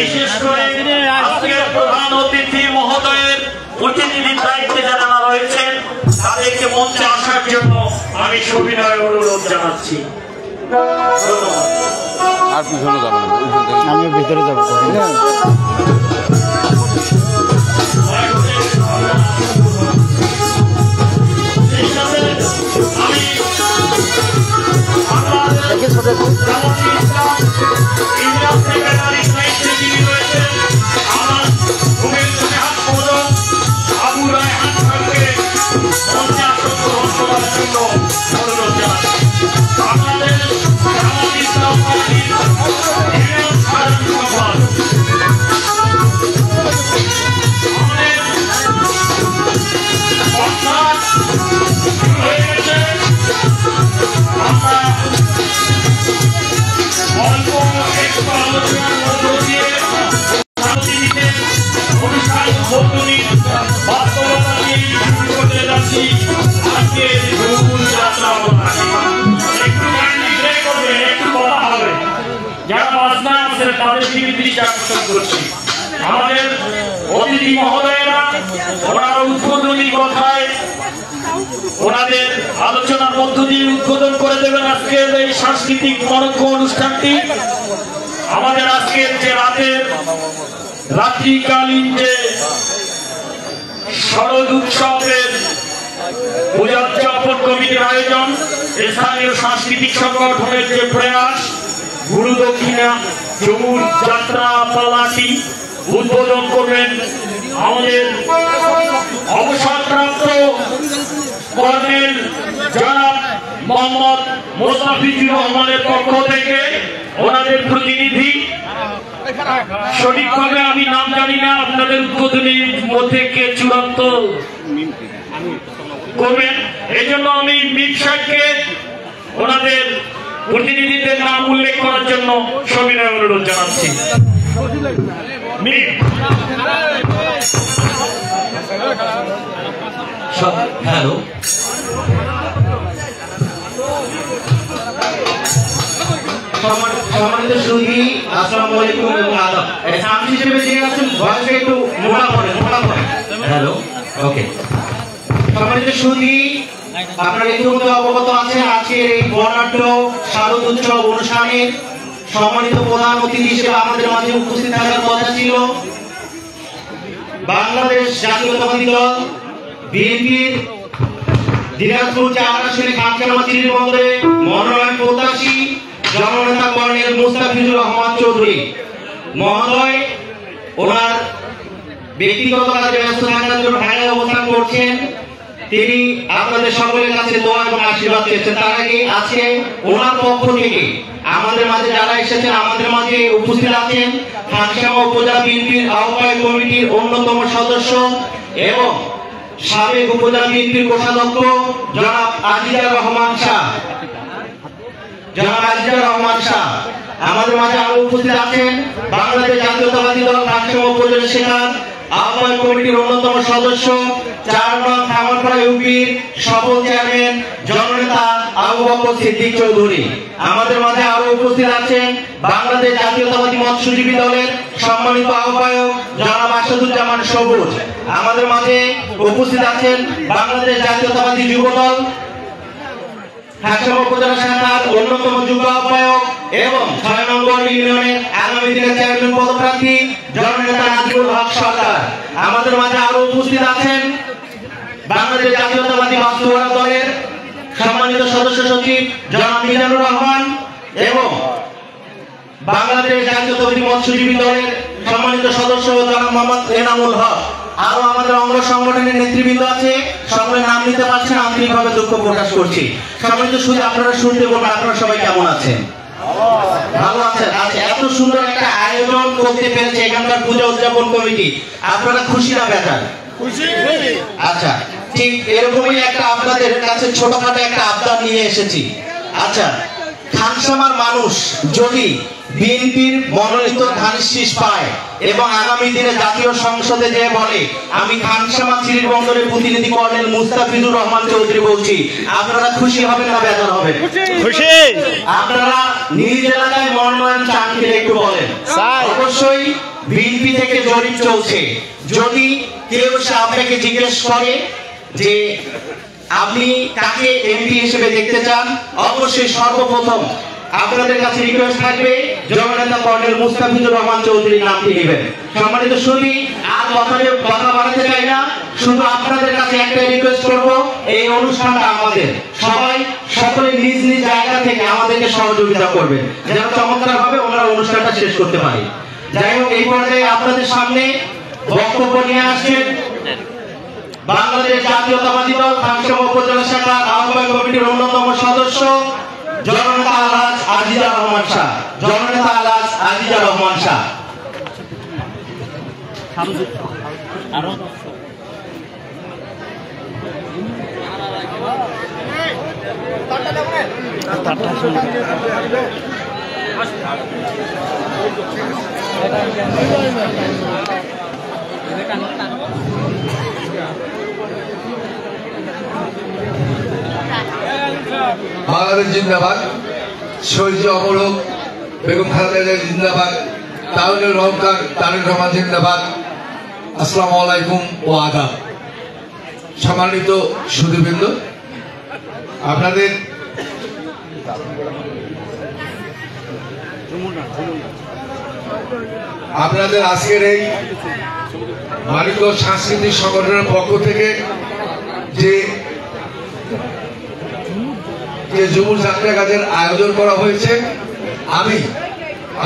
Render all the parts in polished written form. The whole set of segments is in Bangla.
বিশেষ করে আজকের প্রধান অতিথি মহোদয়ের প্রতিনিধির দায়িত্বে যারা রয়েছেন তাদেরকে মঞ্চে আসার জন্য আমি সবিনয় অনুরোধ জানাচ্ছি। আর পিছনে যাবো না, আমি ভিতরে যাবো। আমাদের অতিথি মহোদয়েরা ওনার উদ্বোধনী কথায় ওনাদের আলোচনার মধ্য দিয়ে উদ্বোধন করে দেবেন আজকের এই সাংস্কৃতিক মনোজ্ঞ অনুষ্ঠানটি। আমাদের আজকের যে রাত্রিকালীন যে শরৎ উৎসবের পূজোদ্যাপন কমিটির আয়োজন, স্থানীয় সাংস্কৃতিক সংগঠনের যে প্রয়াস, গুরু দক্ষিণা চমুর যাত্রা পালাটি উদ্বোধন করবেন আমাদের অবসরপ্রাপ্ত কর্নেল জনাব মোহাম্মদ মোস্তাফিজুর রহমানের পক্ষ থেকে ওনাদের প্রতিনিধি। সঠিকভাবে আমি নাম জানি না, আপনাদের উদ্বোধনীর মধ্যে কে চূড়ান্ত করবেন, এই জন্য আমি মিম সাহেবকে ওনাদের প্রতিনিধিদের নাম উল্লেখ করার জন্য সবিনয় অনুরোধ জানাচ্ছি। হ্যালো, সম্মানিত সুধী, আসসালামু আলাইকুম এবং আদাব। সামনে হিসেবে যে আছেন ভয়েসটা একটু মোটা করেন। হ্যালো, ওকে। সম্মানিত সুধী, আপনারা ইতিমধ্যে অবগত আছেন আজকের এই বর্ণাঢ্য শারদ উৎসব অনুষ্ঠানের সম্মানিত প্রধান অতিথি হিসেবে আমাদের মাঝে উপস্থিত থাকার কথা ছিল বাংলাদেশ জাতীয়তাবাদী দল বিএনপির দিনাজপুর ৪ আসনে খানকামা চিরিবন্দরে মনোনয়ন প্রত্যাশী জননেতা কর্নেল মোস্তাফিজুর রহমান চৌধুরী মহোদয় ওনার ব্যক্তিগত কাজে ব্যস্ত থাকার জন্য ঢাকায় অবস্থান করছেন। তিনি আপনাদের সকলের কাছে দোয়া এবং আশীর্বাদ চেয়েছেন। তার আগে আজকে ওনার পক্ষ থেকে আমাদের মাঝে যারা এসেছেন, আমাদের মাঝে উপস্থিত আছেন খানকামা উপজেলা বিএনপির আহ্বায়ক কমিটির অন্যতম সদস্য এবং সাবেক উপজেলা বিএনপির কোষাধ্যক্ষ জনাব আজিজা রহমান শাহ। আমাদের মাঝে আরো উপস্থিত আছেন বাংলাদেশ জাতীয়তাবাদী দল খানকামা উপজেলা শাখার আহ্বায়ক কমিটির অন্যতম সদস্য ৪ নং খামারপাড়া ইউপির সফল চেয়ারম্যান জননেতা আবু বকর সিদ্দিক চৌধুরী। আমাদের মাঝে আরো উপস্থিত আছেন বাংলাদেশ জাতীয়তাবাদী মৎস্যজীবী দলের সম্মানিত আহ্বায়ক জনাব আসাদুজ্জামান সবুজ। আমাদের মাঝে উপস্থিত আছেন বাংলাদেশ জাতীয়তাবাদী যুব দল খানকামা উপজেলা শাখার অন্যতম যুব আহ্বায়ক এবং ৬ নম্বর ইউনিয়নের আগামী দিনের চেয়ারম্যান পদপ্রার্থী জননেতা নাজিবুল হক সরকার। আমাদের মাঝে আরো উপস্থিত আছেন বাংলাদেশ জাতীয়তাবাদী বাস্তবতা দলের সম্মানিত সদস্য সচিব জনাব মিজানুর রহমান এবং বাংলাদেশ জাতীয়তাবাদী মৎস্যজীবী দলের সম্মানিত সদস্য জনাব মোহাম্মদ এনামুল হক। আরো আমাদের অঙ্গ সংগঠনের নেতৃবৃন্দ আছে, সকলের নাম নিতে পারছেন, আন্তরিকভাবে দুঃখ প্রকাশ করছি। সম্মানিত শুধু আপনারা শুনতে বলবেন, আপনারা সবাই কেমন আছেন? ভালো আছেন? আচ্ছা, এত সুন্দর একটা আয়োজন করতে পেরেছে এখানকার পূজা উদযাপন কমিটি, আপনারা খুশি না বেজার? খুশি। আচ্ছা, ঠিক এরকমই একটা আপনাদের কাছে ছোটখাটো একটা আবদার নিয়ে এসেছি। আচ্ছা, খানসামার মানুষ যদি বিএনপির মনোনীত ধানের শীষ পায় এবং আগামী দিনে জাতীয় সংসদে যে বলে আমি খানসামা চিরির বন্দরের প্রতিনিধি কর্নেল মুস্তাফিজুর রহমান চৌধুরী বলছি, আপনারা খুশি হবেন না বেজার হবেন? খুশি। আপনারা নিজ এলাকায় মনোনয়ন চান কিনা একটু বলেন। অবশ্যই বিএনপি থেকে জরিপ চলছে, যদি কেউ আপনাকে জিজ্ঞেস করে যে আপনি কাকে এমপি হিসেবে দেখতে চান, অবশ্যই সর্বপ্রথম আপনাদের কাছে রিকোয়েস্ট থাকবে জননেতা কর্নেল মুস্তাফিজুর রহমান চৌধুরীর নামটি নেবেন। সম্মানিত সুধী, আর কথা বাড়াতে চাই না, শুধু আপনাদের কাছে একটাই রিকোয়েস্ট করব, এই অনুষ্ঠানটা আমাদের সবাই সকলে নিজ নিজ জায়গা থেকে আমাদেরকে সহযোগিতা করবেন যেন চমৎকার ভাবে ওনারা অনুষ্ঠানটা শেষ করতে পারি। যাই হোক, এই পর্যায়ে আপনাদের সামনে বক্তব্য নিয়ে আসছেন বাংলাদেশ জাতীয়তাবাদী দল খানসামা উপজেলা শাখার আহ্বায়ক কমিটির অন্যতম সদস্য জননেতা আলহাজ আজিজা রহমান শাহ। জননেতা আলহাজ আজিজা রহমান শাহ। বাংলাদেশ জিন্দাবাদ, শহীদ অমরক বেগম খালেদা জিন্দাবাদ, তাহলে রহমান তারেক রহমান জিন্দাবাদ। আসসালামু আলাইকুম ও আদাব। সম্মানিত সুধীবৃন্দ, আপনাদের আজকের এই মানিকগঞ্জ সাংস্কৃতিক সংগঠনের পক্ষ থেকে যে যুব যাত্রা কাজের আয়োজন করা হয়েছে, আমি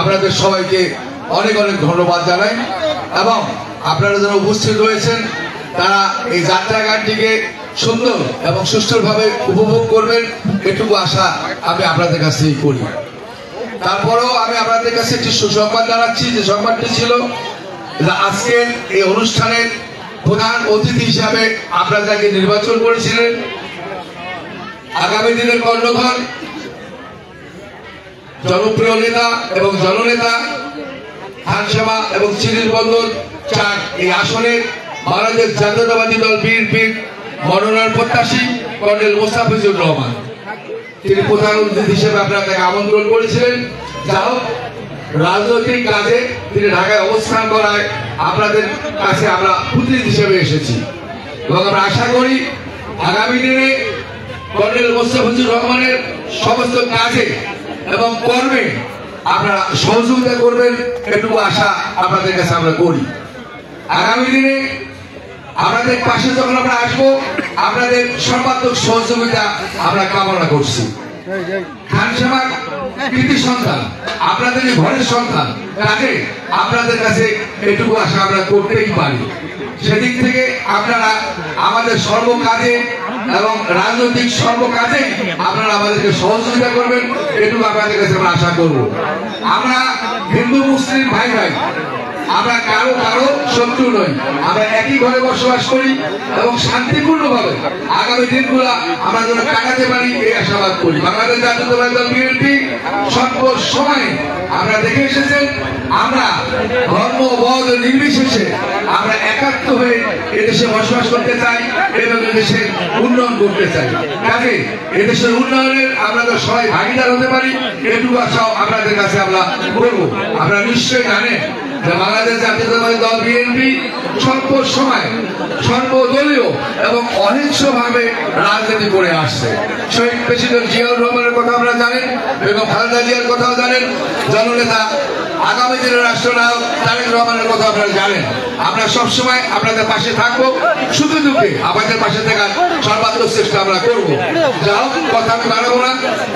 আপনাদের সবাইকে অনেক অনেক ধন্যবাদ জানাই এবং আপনারা যারা উপস্থিত রয়েছেন তারা এই যাত্রা গানটিকে সুন্দর এবং সুষ্ঠুভাবে উপভোগ করবেন এটুকু আশা আমি আপনাদের কাছ থেকে করি। তারপরেও আমি আপনাদের কাছে একটি সুসংবাদ জানাচ্ছি, যে সংবাদটি ছিল আজকের এই অনুষ্ঠানের প্রধান অতিথি হিসাবে আপনারা যাকে নির্বাচন করেছিলেন, আগামী দিনের কর্ণধর জনপ্রিয় নেতা এবং জননেতা খানসামা এবং চিরির বন্দর ৪ এই আসনের বাংলাদেশ জাতীয়তাবাদী দল বিএনপির মনোনয়ন প্রত্যাশী কর্নেল মুস্তাফিজুর রহমান, তিনি প্রধান অতিথি হিসেবে আপনারা তাকে আমন্ত্রণ করেছিলেন। যা হোক, রাজনৈতিক কাজে তিনি ঢাকায় অবস্থান করায় আপনাদের কাছে আমরা প্রতিনিধি হিসেবে এসেছি এবং আমরা আশা করি আগামী দিনে কর্নেল মুস্তাফিজুর রহমানের সমস্ত কাজে এবং কর্মে আপনারা সহযোগিতা করবেন এটুকু আশা আপনাদের কাছে আমরা করি। আগামী দিনে আপনাদের পাশে যখন আমরা আসবো, আপনাদের সর্বাত্মক সহযোগিতা আমরা কামনা করছি। খানসামার কৃতি সন্তান, আপনাদের ঘরের সন্তান, কাজে আপনাদের কাছে এটুকু আশা আমরা করতেই পারি। সেদিক থেকে আপনারা আমাদের সর্বকাজে এবং রাজনৈতিক সর্বকাজে আপনারা আমাদেরকে সহযোগিতা করবেন এটুকু আপনাদের কাছে আমরা আশা করব। আমরা হিন্দু মুসলিম ভাই ভাই, আমরা কারো কারো শত্রু নই, আমরা একই ঘরে বসবাস করি এবং শান্তিপূর্ণভাবে আগামী দিনগুলো আমরা যেন কাটাতে পারি এই আশাবাদ করি। বাংলাদেশ জাতীয়তাবাদী দল বিএনপি সর্ব সময় আমরা দেখে এসেছেন, আমরা ধর্ম বর্ণ নির্বিশেষে আমরা একাত্ম হয়ে এদেশে বসবাস করতে চাই এবং এদেশের উন্নয়ন করতে চাই। কাজে এদেশের উন্নয়নের আমরা তো সবাই ভাগিদার হতে পারি এটুকু আশাও আপনাদের কাছে আমরা করবো। আপনারা নিশ্চয়ই জানেন যে বাংলাদেশ জাতীয়তাবাদী দল বিএনপি সর্ব সময় সর্বদলীয় এবং অহিংসভাবে রাজনীতি করে আসছে। শহীদ প্রেসিডেন্ট জিয়াউর রহমানের কথা আমরা জানেন, বেগম খালেদা জিয়ার কথাও জানেন, জননেতা আগামী দিনের রাষ্ট্রনায়ক তারেক রহমানের কথা আপনারা জানেন। আমরা সবসময় আপনাদের পাশে থাকবো, সুখে দুঃখে আমাদের পাশে থাকার সর্বাত্মক চেষ্টা আমরা করবো। যা হোক, কথা আমি বাড়াবো না।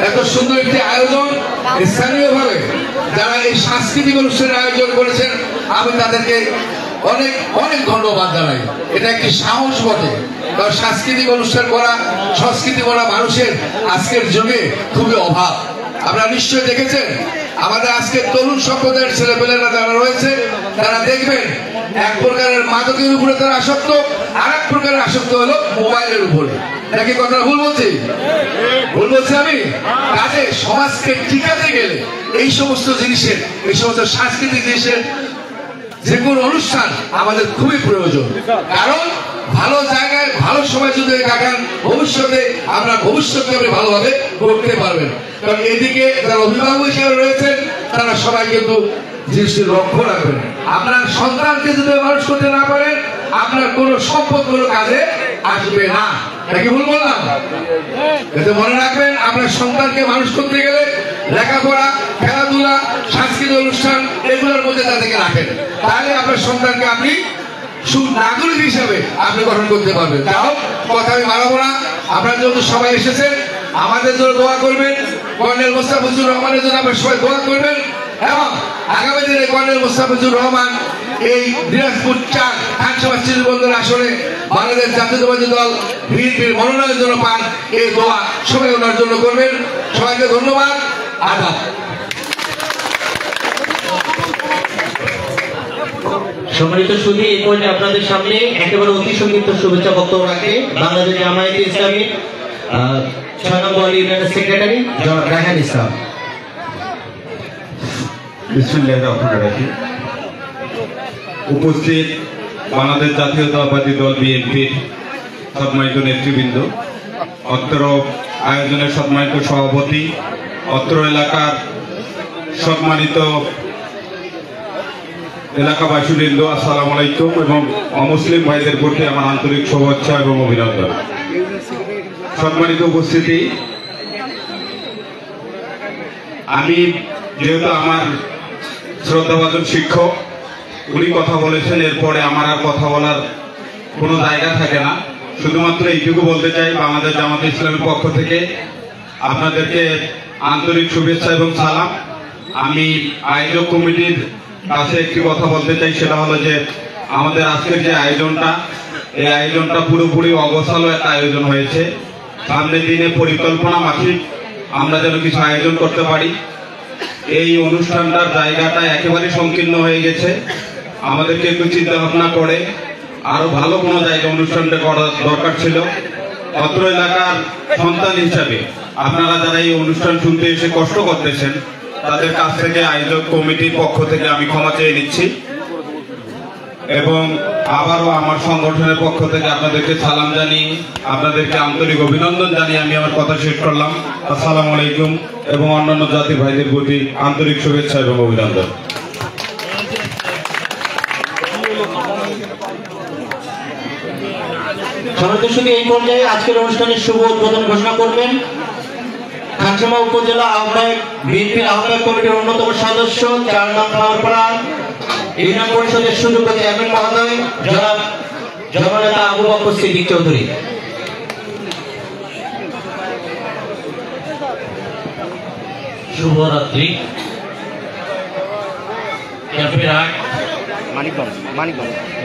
এত সুন্দর একটি আয়োজন স্থানীয়ভাবে যারা এই সাংস্কৃতিক অনুষ্ঠানের আয়োজন করেছেন, আমি তাদেরকে অনেক অনেক ধন্যবাদ জানাই। এটা একটি সাহস বটে, কারণ সাংস্কৃতিক অনুষ্ঠান করা, সংস্কৃতি করা মানুষের আজকের যুগে খুবই অভাব। আপনারা নিশ্চয়ই দেখেছেন আমাদের আজকে তরুণ সম্প্রদায়ের ছেলেপেলেরা যারা রয়েছে, তারা দেখবেন এক প্রকারের মাদকের উপরে তারা আসক্ত, আর এক প্রকারের আসক্ত হলো মোবাইলের উপরে। নাকি কথা ভুল বলছি? ভুল বলছি আমি? কাজে সমাজকে টিকাতে গেলে এই সমস্ত জিনিসের, এই সমস্ত সাংস্কৃতিক জিনিসের যে কোনো অনুষ্ঠান আমাদের খুবই প্রয়োজন। কারণ ভালো জায়গায় ভালো সময় যদি কাটান, ভবিষ্যতে আমরা ভবিষ্যৎকে আপনি ভালোভাবে করতে পারবেন। কারণ এদিকে যারা অভিভাবক হিসেবে রয়েছেন তারা সবাই কিন্তু জিনিসটি লক্ষ্য রাখবেন। আপনার সন্তানকে যদি মানুষ করতে না পারেন, আপনার কোনো সম্পদ কোনো কাজে আসবে না। নাকি ভুল বললাম? এতে মনে রাখবেন, আপনার সন্তানকে মানুষ করতে গেলে লেখাপড়া, খেলাধুলা, সাংস্কৃতিক অনুষ্ঠান এগুলোর মধ্যে তাদেরকে রাখেন। তাহলে আপনার সন্তানকে আপনি সুনাগরিক হিসাবে আপনি গঠন করতে পারবেন। তাও কথা আমি বাড়াবো না। আপনারা যেহেতু সবাই এসেছেন, আমাদের জন্য দোয়া করবেন। কর্নেল মোস্তাফিজুর রহমানের জন্য আপনারা সবাই দোয়া করবেন। এবং আগামী দিনে কর্নেল মোস্তাফিজুর রহমান এই দিনাজপুর 4 খানসামা চিরবন্দর আসনে বাংলাদেশ জাতীয়তাবাদী দল বিএনপির মনোনয়নের জন্য পান, এই দোয়া সবাই ওনার জন্য করবেন। সবাইকে ধন্যবাদ। আদাব। সম্মানিত সুধী, এই পর্যায়ে আপনাদের সামনে একেবারে অতি সংক্ষিপ্ত শুভেচ্ছা বক্তব্য রাখে বাংলাদেশ জামায়াতে ইসলামী 6 নম্বর ইউনিয়নের সেক্রেটারি জনাব রায়হান ইসলাম। বিসমিল্লাহির রহমানির রহিম। উপস্থিত বাংলাদেশ জাতীয়তাবাদী দল বিএনপির সম্মানিত নেতৃবৃন্দ, অত্র আয়োজনের সম্মানিত সভাপতি, অত্র এলাকার সম্মানিত এলাকাবাসীবৃন্দ, আসসালামু আলাইকুম, এবং অমুসলিম ভাইদের প্রতি আমার আন্তরিক শুভেচ্ছা এবং অভিনন্দন। সম্মানিত উপস্থিতি, আমি যেহেতু আমার শ্রদ্ধাভাজন শিক্ষক উনি কথা বলেছেন, এরপরে আমার আর কথা বলার কোনো জায়গা থাকে না। শুধুমাত্র এইটুকু বলতে চাই, বাংলাদেশ জামায়াতে ইসলামীর পক্ষ থেকে আপনাদেরকে আন্তরিক শুভেচ্ছা এবং সালাম। আমি আয়োজক কমিটির কাছে একটি কথা বলতে চাই, সেটা হলো যে আমাদের আজকের যে আয়োজনটা, এই আয়োজনটা পুরোপুরি অগোছালো একটা আয়োজন হয়েছে। সামনের দিনে পরিকল্পনা মাফিক আমরা যেন কিছু আয়োজন করতে পারি। এই অনুষ্ঠানটার জায়গাটা একেবারে সংকীর্ণ হয়ে গেছে। আমাদেরকে একটু চিন্তা ভাবনা করে আরো ভালো কোনো জায়গায় অনুষ্ঠানটা করার দরকার ছিল। অত্র এলাকার সন্তান হিসাবে আপনারা যারা এই অনুষ্ঠান শুনতে এসে কষ্ট করতেছেন, তাদের কাছ থেকে আয়োজক কমিটির পক্ষ থেকে আমি ক্ষমা চেয়ে নিচ্ছি, এবং আবারও আমার সংগঠনের পক্ষ থেকে আপনাদেরকে সালাম জানিয়ে, আপনাদেরকে আন্তরিক অভিনন্দন জানিয়ে আমি আমার কথা শেষ করলাম। আসসালামু আলাইকুম, এবং অন্যান্য জাতি ভাইদের প্রতি আন্তরিক শুভেচ্ছা এবং অভিনন্দন। সম্মানিত সুধী, এই পর্যায়ে আজকের অনুষ্ঠানের শুভ উদ্বোধন ঘোষণা করবেন খানসামা উপজেলা আহ্বায়ক বিএনপির আহ্বায়ক কমিটির অন্যতম সদস্য 4 নং খাওয়ারপাড়া ইউনিয়ন পরিষদের সুযোগ্য চেয়ারম্যান মহোদয় জনাব জননেতা আবু বকর সিদ্দিক চৌধুরী। শুভরাত্রি।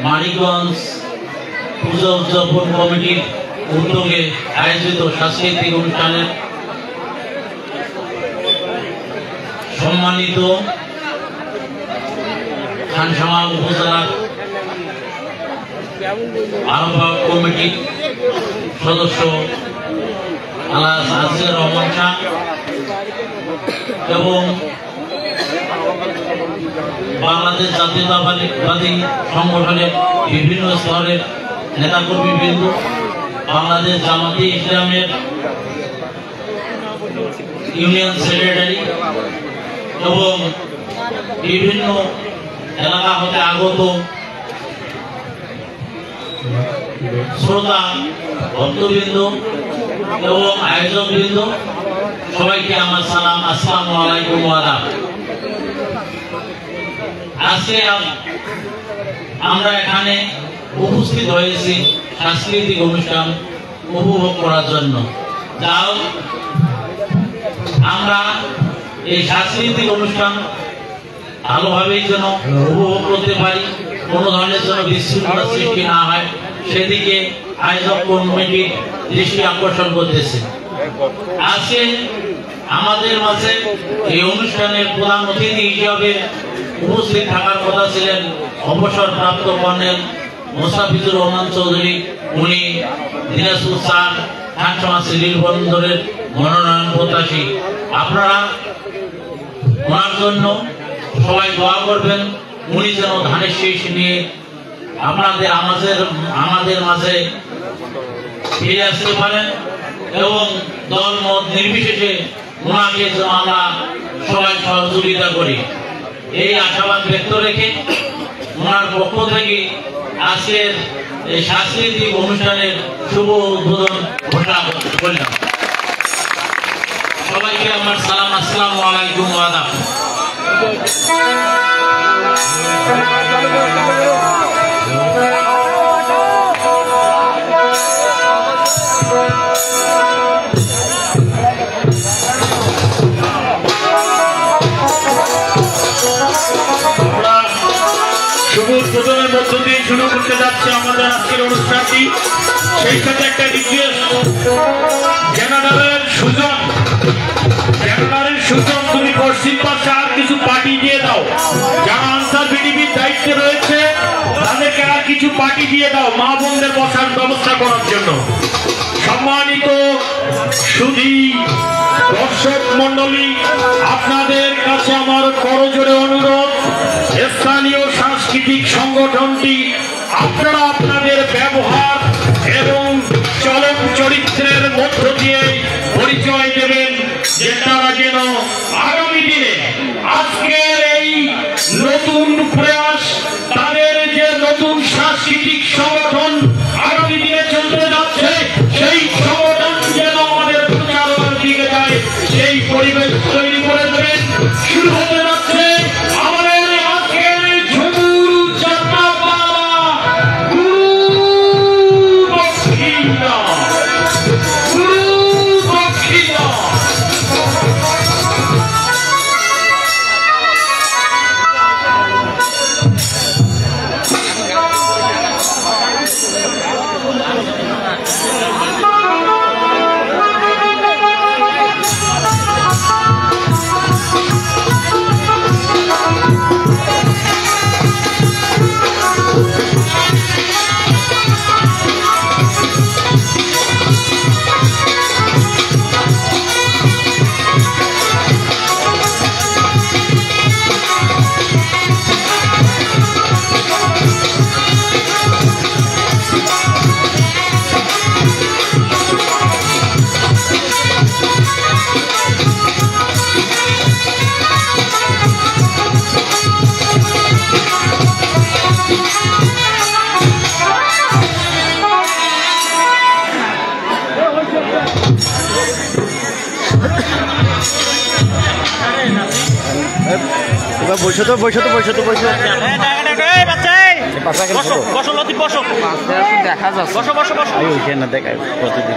মানিকগঞ্জ পূজা উদযাপন কমিটির উদ্যোগে আয়োজিত সাংস্কৃতিক অনুষ্ঠানের সম্মানিত খানসামা উপজেলার আহ্বায়ক কমিটির সদস্য আলহাজ আজিজুর রহমান খান এবং বাংলাদেশ জাতীয়তাবাদী সংগঠনের বিভিন্ন স্তরের নেতাকর্মীবৃন্দ, বাংলাদেশ জামায়াতে ইসলামের ইউনিয়ন সেক্রেটারি এবং বিভিন্ন এলাকা হতে আগত শ্রোতা ভক্তবৃন্দ এবং আয়োজকবৃন্দ, সবাইকে আমার সালাম, আসসালামু আলাইকুম ওয়া রাহমাতুল্লাহ। আজকে আমরা এখানে উপস্থিত হয়েছি সাংস্কৃতিক অনুষ্ঠান উপভোগ করার জন্য। যাও আমরা এই সাংস্কৃতিক অনুষ্ঠান ভালোভাবেই যেন উপভোগ করতে পারি, কোনো ধরনের যেন বিশৃঙ্খলা সৃষ্টি না হয়, সেদিকে আয়োজক কমিটির দৃষ্টি আকর্ষণ করতেছে। আজকে আমাদের মাঝে এই অনুষ্ঠানের প্রধান অতিথি হিসাবে উপস্থিত থাকার কথা ছিলেন অবসরপ্রাপ্ত কর্নেল মোস্তাফিজুর রহমান চৌধুরী। উনি দিনাজপুর ৪ খানসামা সিভিল বন্দরের মনোনয়ন প্রত্যাশী। আপনারা ওনার জন্য সবাই দোয়া করবেন, উনি যেন ধানের শীষ নিয়ে আমাদের মাঝে ফিরে আসতে পারেন এবং দল মত নির্বিশেষে ওনাকে যেন আমরা সবাই সহযোগিতা করি, এই আশাবাদ ব্যক্ত রেখে ওনার পক্ষ থেকে আজকের এই সাংস্কৃতিক অনুষ্ঠানের শুভ উদ্বোধন ঘোষণা করলাম। সবাইকে আমার সালাম, আসসালামু আলাইকুম ওয়া শুভ উদ্বোধনের মধ্য দিয়ে শুরু করতে যাচ্ছে আমাদের আজকের অনুষ্ঠানটি। সেই সাথে একটা রিকোয়েস্ট, জেনারেলের সুজন তুমি পশ্চিম পাশে আর কিছু পার্টি দিয়ে দাও। যারা আনসার বিডিবির দায়িত্বে রয়েছে তাদেরকে আর কিছু পার্টি দিয়ে দাও মা বোনদের বসার ব্যবস্থা করার জন্য। সম্মানিত সুধী দর্শক মন্ডলী, আপনাদের কাছে আমার করজোড়ে অনুরোধ, স্থানীয় সাংস্কৃতিক সংগঠনটি আপনারা আপনাদের ব্যবহার এবং চলন চরিত্রের মধ্য দিয়ে পরিচয় দেবেন, যে তারা যেন আগামী দিনে আজকের এই নতুন প্রয়াস, তাদের যে নতুন সাংস্কৃতিক সংগঠন আগামী দিনে চলতে যাচ্ছে, সেই সংগঠন যেন আমাদের প্রচারণার দিকে যায়, সেই পরিবেশ তৈরি করে দেবেন। শুরু হতে যাচ্ছে আমাদের আজকের ঝুমুর যাত্রা পালা গুরু দক্ষিণা। দেখা যাচ্ছে ওইখানে দেখায় প্রতিদিন।